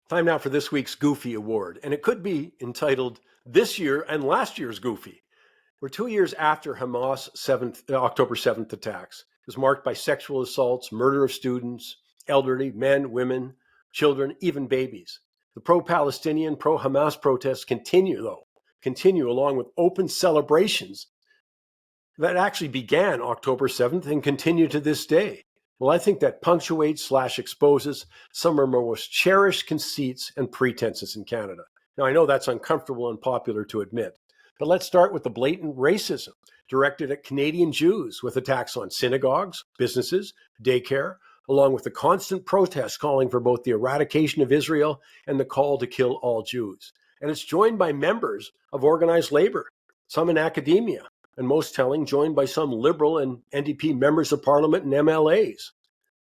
Time now for this week's Goofy Award, and it could be entitled This Year and Last Year's Goofy. We're 2 years after Hamas October 7th attacks. It was marked by sexual assaults, murder of students, elderly, men, women, children, even babies. The pro-Palestinian, pro-Hamas protests continue along with open celebrations that actually began October 7th and continue to this day. Well, I think that punctuates/exposes some of our most cherished conceits and pretenses in Canada. Now, I know that's uncomfortable and unpopular to admit, but let's start with the blatant racism directed at Canadian Jews with attacks on synagogues, businesses, daycare, along with the constant protests calling for both the eradication of Israel and the call to kill all Jews. And it's joined by members of organized labor, some in academia, and most telling, joined by some Liberal and NDP members of Parliament and MLAs.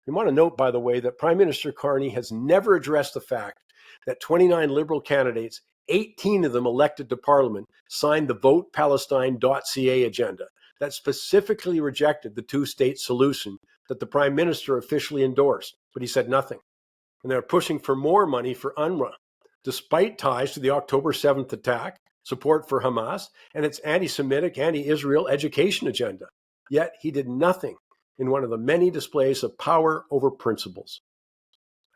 You want to note, by the way, that Prime Minister Carney has never addressed the fact that 29 Liberal candidates, 18 of them elected to Parliament, signed the VotePalestine.ca agenda that specifically rejected the two-state solution that the Prime Minister officially endorsed, but he said nothing. And they're pushing for more money for UNRWA, despite ties to the October 7th attack, support for Hamas, and its anti-Semitic, anti-Israel education agenda. Yet he did nothing in one of the many displays of power over principles.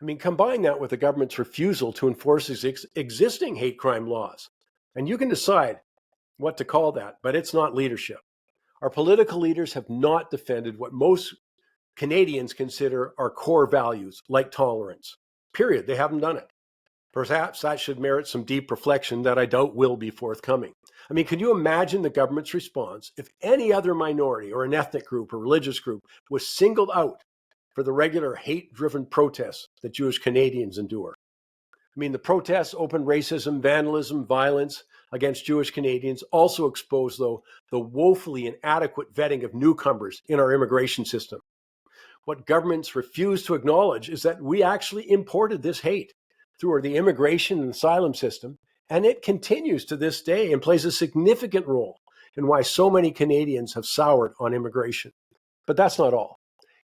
I mean, combine that with the government's refusal to enforce existing hate crime laws. And you can decide what to call that, but it's not leadership. Our political leaders have not defended what most Canadians consider our core values, like tolerance. Period. They haven't done it. Perhaps that should merit some deep reflection that I doubt will be forthcoming. I mean, can you imagine the government's response if any other minority or an ethnic group or religious group was singled out for the regular hate-driven protests that Jewish Canadians endure? I mean, the protests, open racism, vandalism, violence against Jewish Canadians also expose, though, the woefully inadequate vetting of newcomers in our immigration system. What governments refuse to acknowledge is that we actually imported this hate through the immigration and asylum system, and it continues to this day and plays a significant role in why so many Canadians have soured on immigration. But that's not all.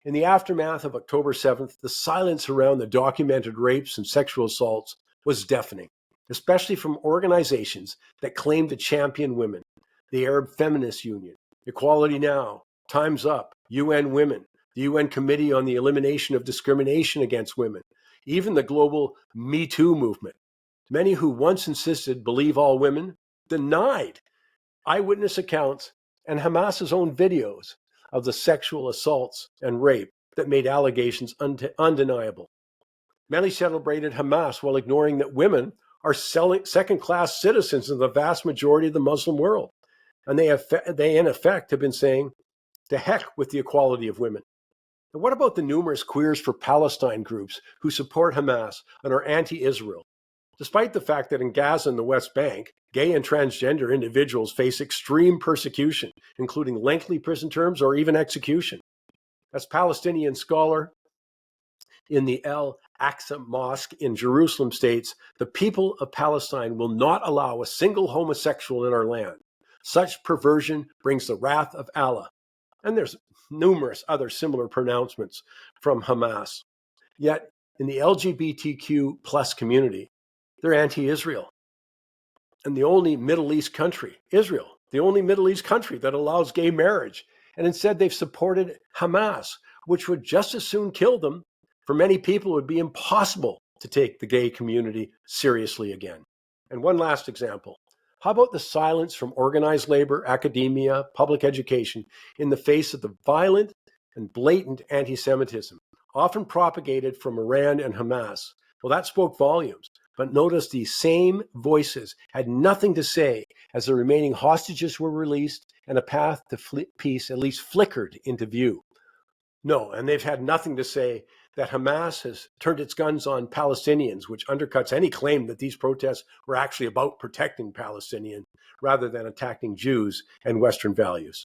In the aftermath of October 7th, the silence around the documented rapes and sexual assaults was deafening, especially from organizations that claim to champion women, the Arab Feminist Union, Equality Now, Time's Up, UN Women, the UN Committee on the Elimination of Discrimination Against Women, even the global Me Too movement. Many who once insisted believe all women denied eyewitness accounts and Hamas's own videos of the sexual assaults and rape that made allegations undeniable. Many celebrated Hamas while ignoring that women are second-class citizens in the vast majority of the Muslim world. And they in effect have been saying, to heck with the equality of women. And what about the numerous Queers for Palestine groups who support Hamas and are anti-Israel? Despite the fact that in Gaza and the West Bank, gay and transgender individuals face extreme persecution, including lengthy prison terms or even execution. As Palestinian scholar in the El Aqsa Mosque in Jerusalem states, the people of Palestine will not allow a single homosexual in our land. Such perversion brings the wrath of Allah. And there's numerous other similar pronouncements from Hamas. Yet, in the LGBTQ plus community, they're anti-Israel. And the only Middle East country, Israel, the only Middle East country that allows gay marriage. And instead, they've supported Hamas, which would just as soon kill them. For many people, it would be impossible to take the gay community seriously again. And one last example. How about the silence from organized labor, academia, public education in the face of the violent and blatant anti-Semitism, often propagated from Iran and Hamas? Well, that spoke volumes. But notice these same voices had nothing to say as the remaining hostages were released and a path to peace at least flickered into view. No, and they've had nothing to say that Hamas has turned its guns on Palestinians, which undercuts any claim that these protests were actually about protecting Palestinians rather than attacking Jews and Western values.